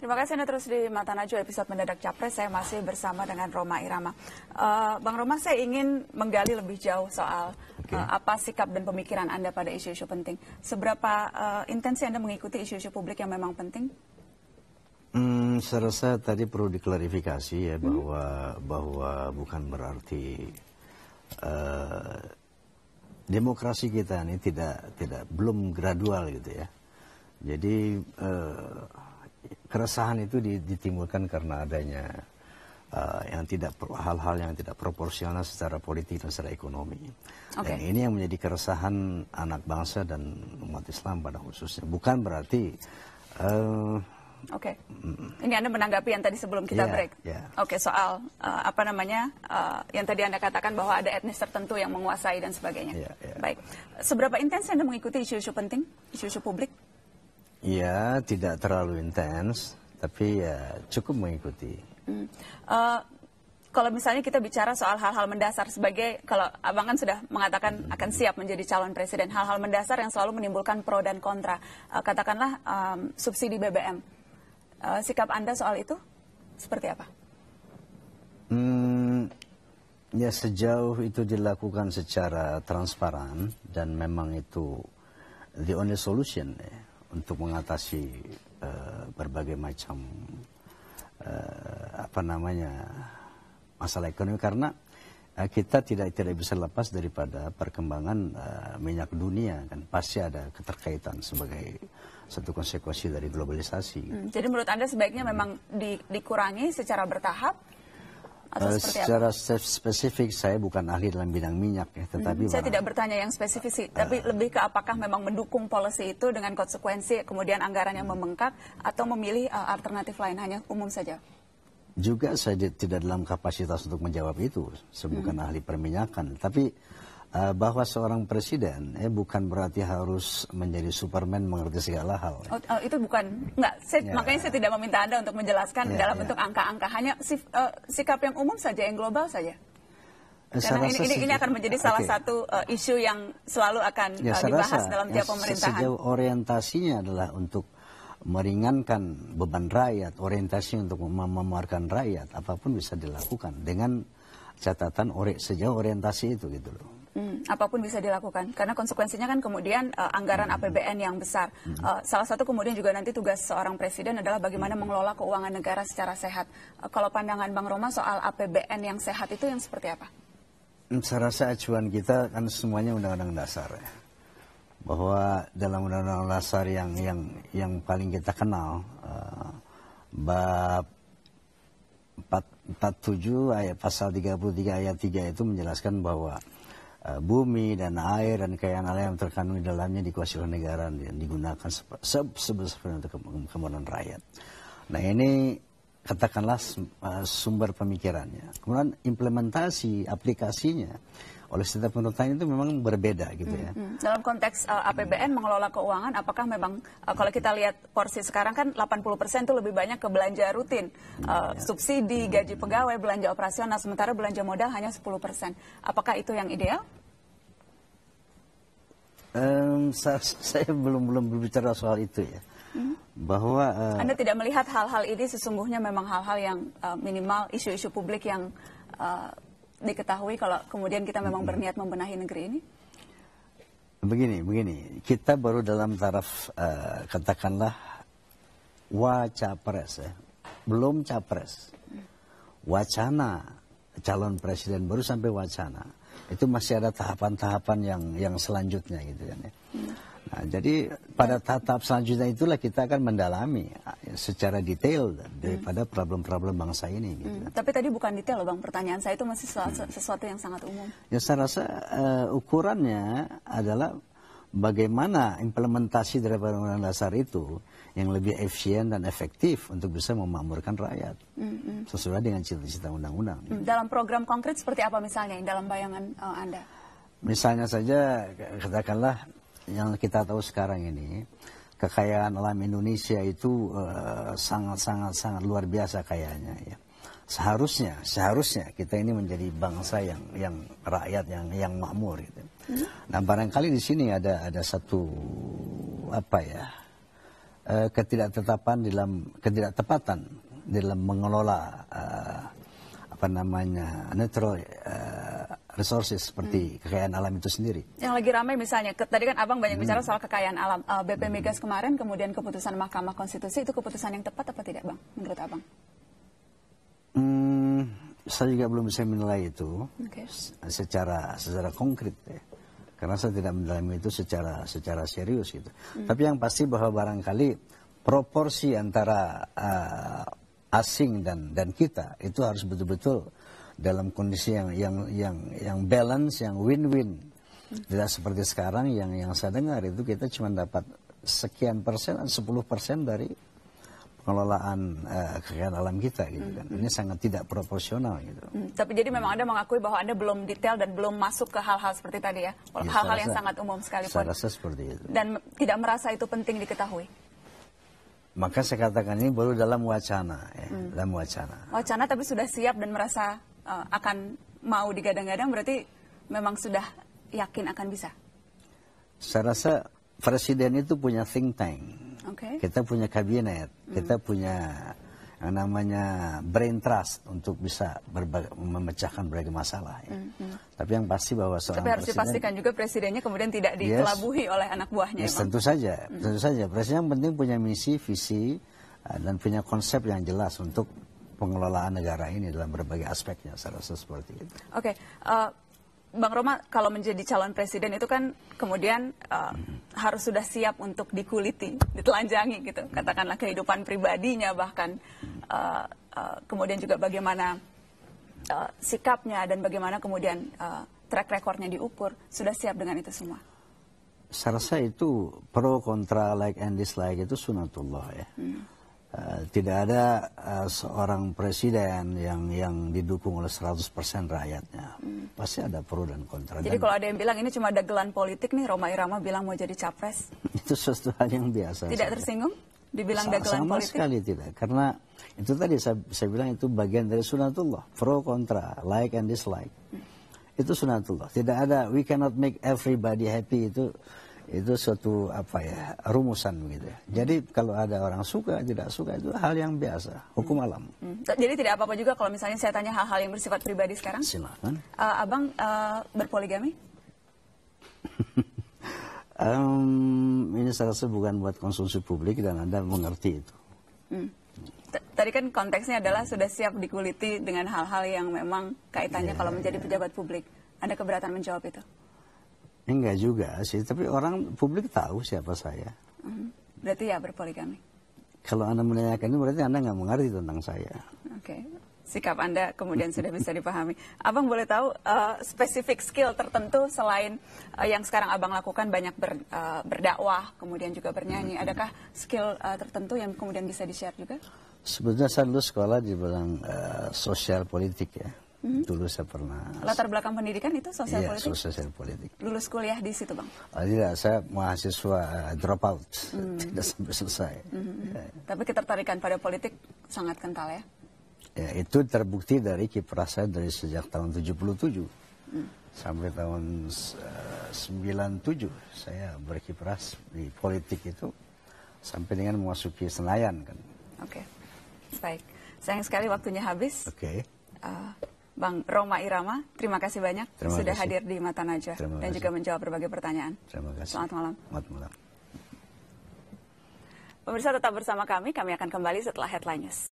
Terima kasih Anda terus di Mata Najwa episode Mendadak Capres. Saya masih bersama dengan Roma Irama. Bang Roma, saya ingin menggali lebih jauh soal apa sikap dan pemikiran Anda pada isu-isu penting. Seberapa intens Anda mengikuti isu-isu publik yang memang penting? Saya rasa tadi perlu diklarifikasi ya bahwa bukan berarti demokrasi kita ini belum gradual gitu ya. Jadi keresahan itu ditimbulkan karena adanya hal-hal yang tidak proporsional secara politik dan secara ekonomi. Dan ini yang menjadi keresahan anak bangsa dan umat Islam pada khususnya. Bukan berarti ini Anda menanggapi yang tadi sebelum kita break. Soal yang tadi Anda katakan bahwa ada etnis tertentu yang menguasai dan sebagainya. Baik, seberapa intens Anda mengikuti isu-isu penting, isu-isu publik? Ya, tidak terlalu intens, tapi ya cukup mengikuti. Kalau misalnya kita bicara soal hal-hal mendasar sebagai, kalau Abang kan sudah mengatakan akan siap menjadi calon presiden, hal-hal mendasar yang selalu menimbulkan pro dan kontra, katakanlah subsidi BBM. Sikap Anda soal itu seperti apa? Ya, sejauh itu dilakukan secara transparan dan memang itu the only solution ya, untuk mengatasi berbagai macam masalah ekonomi, karena kita tidak bisa lepas daripada perkembangan minyak dunia, kan pasti ada keterkaitan sebagai satu konsekuensi dari globalisasi. Jadi menurut Anda sebaiknya memang dikurangi secara bertahap? Secara spesifik saya bukan ahli dalam bidang minyak ya, tetapi saya tidak bertanya yang spesifik sih, tapi lebih ke apakah memang mendukung policy itu dengan konsekuensi kemudian anggaran yang membengkak atau memilih alternatif lain, hanya umum saja. Juga saya tidak dalam kapasitas untuk menjawab itu, saya bukan ahli perminyakan, tapi bahwa seorang presiden bukan berarti harus menjadi Superman mengerti segala hal. Itu bukan, makanya saya tidak meminta Anda untuk menjelaskan dalam bentuk angka-angka, hanya sikap yang umum saja, yang global saja. Karena ini akan menjadi salah satu isu yang selalu akan dibahas dalam tiap pemerintahan. Sejauh orientasinya adalah untuk meringankan beban rakyat, orientasi untuk memuarkan rakyat, apapun bisa dilakukan dengan catatan sejauh orientasi itu gitu loh. Apapun bisa dilakukan, karena konsekuensinya kan kemudian anggaran APBN yang besar. Salah satu kemudian juga nanti tugas seorang presiden adalah bagaimana mengelola keuangan negara secara sehat. Kalau pandangan Bang Roma soal APBN yang sehat itu yang seperti apa? Saya rasa acuan kita kan semuanya undang-undang dasar ya. Bahwa dalam undang-undang dasar yang paling kita kenal, bab 47 ayat pasal 33 ayat 3 itu menjelaskan bahwa bumi dan air dan kekayaan alam yang terkandung di dalamnya dikuasai oleh negara dan digunakan sebesar-besarnya untuk kemudahan rakyat. Nah, ini katakanlah sumber pemikirannya. Kemudian implementasi aplikasinya oleh setiap pemerintahan itu memang berbeda gitu ya. Dalam konteks APBN mengelola keuangan, apakah memang kalau kita lihat porsi sekarang kan 80% itu lebih banyak ke belanja rutin, subsidi, gaji pegawai, belanja operasional, sementara belanja modal hanya 10%. Apakah itu yang ideal? Saya belum berbicara soal itu ya. Bahwa Anda tidak melihat hal-hal ini sesungguhnya memang hal-hal yang minimal isu-isu publik yang diketahui kalau kemudian kita memang berniat membenahi negeri ini? Begini, kita baru dalam taraf katakanlah wacapres ya, belum capres. Wacana calon presiden baru sampai wacana. Itu masih ada tahapan-tahapan yang selanjutnya gitu kan ya. Nah, jadi pada tahap selanjutnya itulah kita akan mendalami secara detail daripada problem-problem bangsa ini. Gitu. Tapi tadi bukan detail loh Bang, pertanyaan saya itu masih sesuatu yang sangat umum. Ya, saya rasa ukurannya adalah bagaimana implementasi daripada undang-undang dasar itu yang lebih efisien dan efektif untuk bisa memakmurkan rakyat sesuai dengan cita-cita undang-undang. Dalam program konkret seperti apa misalnya dalam bayangan Anda? Misalnya saja katakanlah yang kita tahu sekarang ini, kekayaan alam Indonesia itu sangat luar biasa kayanya ya. Seharusnya kita ini menjadi bangsa yang rakyat yang makmur gitu. Nah, barangkali di sini ada satu ketidaktepatan dalam mengelola natural resources seperti kekayaan alam itu sendiri. Yang lagi ramai misalnya, tadi kan Abang banyak bicara soal kekayaan alam. BP Migas kemarin, kemudian keputusan Mahkamah Konstitusi, itu keputusan yang tepat apa tidak, Bang, menurut Abang? Saya juga belum bisa menilai itu secara konkret ya. Karena saya tidak mendalami itu secara serius gitu. Tapi yang pasti bahwa barangkali proporsi antara asing dan kita itu harus betul-betul dalam kondisi yang balance, yang win-win. Tidak seperti sekarang yang saya dengar itu kita cuma dapat sekian persen, 10% dari pengelolaan kekayaan alam kita gitu kan. Ini sangat tidak proporsional gitu. Tapi jadi memang Anda mengakui bahwa Anda belum detail dan belum masuk ke hal-hal seperti tadi ya? Hal-hal yang sangat umum sekalipun. Saya rasa seperti itu. Dan tidak merasa itu penting diketahui? Maka saya katakan ini baru dalam wacana ya, dalam wacana. Wacana tapi sudah siap dan merasa akan mau digadang-gadang, berarti memang sudah yakin akan bisa? Saya rasa Presiden itu punya think tank. Kita punya kabinet, kita punya yang namanya brain trust untuk bisa memecahkan berbagai masalah. Ya. Tapi yang pasti bahwa seorang Tapi harus dipastikan juga presidennya kemudian tidak dikelabuhi oleh anak buahnya. Tentu saja, tentu saja. Presiden yang penting punya misi, visi, dan punya konsep yang jelas untuk pengelolaan negara ini dalam berbagai aspeknya. Saya rasa seperti itu. Bang Roma, kalau menjadi calon presiden itu kan kemudian harus sudah siap untuk dikuliti, ditelanjangi gitu. Katakanlah kehidupan pribadinya bahkan kemudian juga bagaimana sikapnya dan bagaimana kemudian track recordnya diukur. Sudah siap dengan itu semua? Saya rasa itu pro kontra like and dislike itu sunatullah ya. Tidak ada seorang presiden yang didukung oleh 100% rakyatnya. Pasti ada pro dan kontra. Jadi kalau ada yang bilang ini cuma dagelan politik nih, Rhoma Irama bilang mau jadi capres. Itu sesuatu hal yang biasa. Tidak tersinggung dibilang dagelan sama politik? Sama sekali tidak. Karena itu tadi saya bilang itu bagian dari sunatullah. Pro kontra, like and dislike. Itu sunatullah. Tidak ada, we cannot make everybody happy, itu suatu rumusan begitu ya. Jadi kalau ada orang suka tidak suka itu hal yang biasa, hukum alam. Jadi tidak apa-apa juga kalau misalnya saya tanya hal-hal yang bersifat pribadi sekarang? Silakan. Abang berpoligami? Ini saya rasa bukan buat konsumsi publik dan Anda mengerti itu. Tadi kan konteksnya adalah sudah siap dikuliti dengan hal-hal yang memang kaitannya kalau menjadi pejabat publik. Anda keberatan menjawab itu? Enggak juga sih, tapi orang publik tahu siapa saya. Berarti ya berpoligami? Kalau Anda menanyakan ini berarti Anda nggak mengerti tentang saya. Sikap Anda kemudian sudah bisa dipahami. Abang boleh tahu spesifik skill tertentu selain yang sekarang Abang lakukan banyak berdakwah, kemudian juga bernyanyi. Adakah skill tertentu yang kemudian bisa di-share juga? Sebetulnya saya dulu sekolah di bidang sosial politik ya. Dulu saya pernah. Latar belakang pendidikan itu sosial politik? Iya, sosial politik. Lulus kuliah di situ, Bang? Tidak, saya mahasiswa drop out. Tidak sampai selesai. Tapi ketertarikan pada politik sangat kental ya? Ya, itu terbukti dari kiprah saya dari sejak tahun 77 sampai tahun 97 saya berkiprah di politik itu sampai dengan memasuki Senayan kan. Baik. Sayang sekali waktunya habis. Bang Rhoma Irama, terima kasih banyak sudah hadir di Mata Najwa dan juga menjawab berbagai pertanyaan. Terima kasih. Selamat malam. Selamat malam. Pemirsa tetap bersama kami akan kembali setelah Headline News.